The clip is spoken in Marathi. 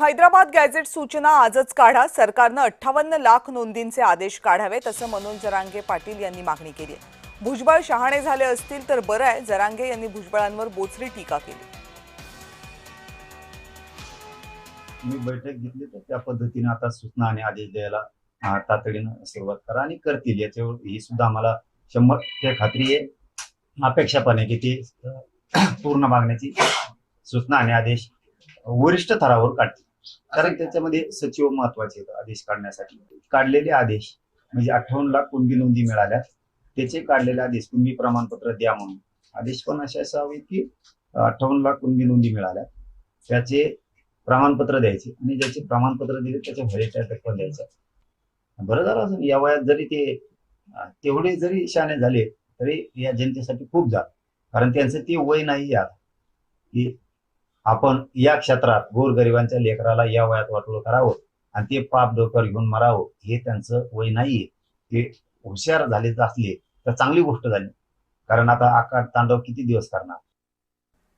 हैदराबाद गॅझेट सूचना आजच काढा. सरकारनं 58 लाख नोंदींचे आदेश काढावेत असं मनोज जरांगे पाटील यांनी मागणी केली आहे. भुजबळ शहाणे झाले असतील तर बरं आहे. जरांगे यांनी भुजबळांवर बोचरी टीका केली. मी बैठक घेतली तर त्या पद्धतीने आता सूचना आणि आदेश द्यायला तातडीनं सुरुवात करा आणि करतील. याच्यावर ही सुद्धा आम्हाला 100% खात्री आहे, अपेक्षा पण आहे की ते पूर्ण मागण्याची सूचना आणि आदेश वरिष्ठ स्तरावर काढतील. कारण त्याच्यामध्ये सचिव महत्वाचे आहेत आदेश काढण्यासाठी. काढलेले आदेश म्हणजे 58 लाख कुणबी नोंदी मिळाल्या, त्याचे काढलेले आदेश कुणबी प्रमाणपत्र द्या म्हणून आदेश पण असे असावे की 58 लाख कुणबी नोंदी मिळाल्या त्याचे प्रमाणपत्र द्यायचे आणि ज्याचे प्रमाणपत्र दिले त्याचे व्हॅलिडिटी पण द्यायचं. बरं झालं असं या वयात जरी ते तेवढे जरी शाणे झाले तरी या जनतेसाठी खूप झालं. कारण त्यांचं ते वय नाही आता की आपण या क्षेत्रात गोरगरिबांच्या लेकराला या वयात वाटोळं करावं आणि ते पाप डोक्यावर घेऊन मरावं, हे त्यांचं वय नाहीये. ते हुशार झालेच असले तर चांगली गोष्ट झाली. कारण आता आकाट तांडव किती दिवस करणार.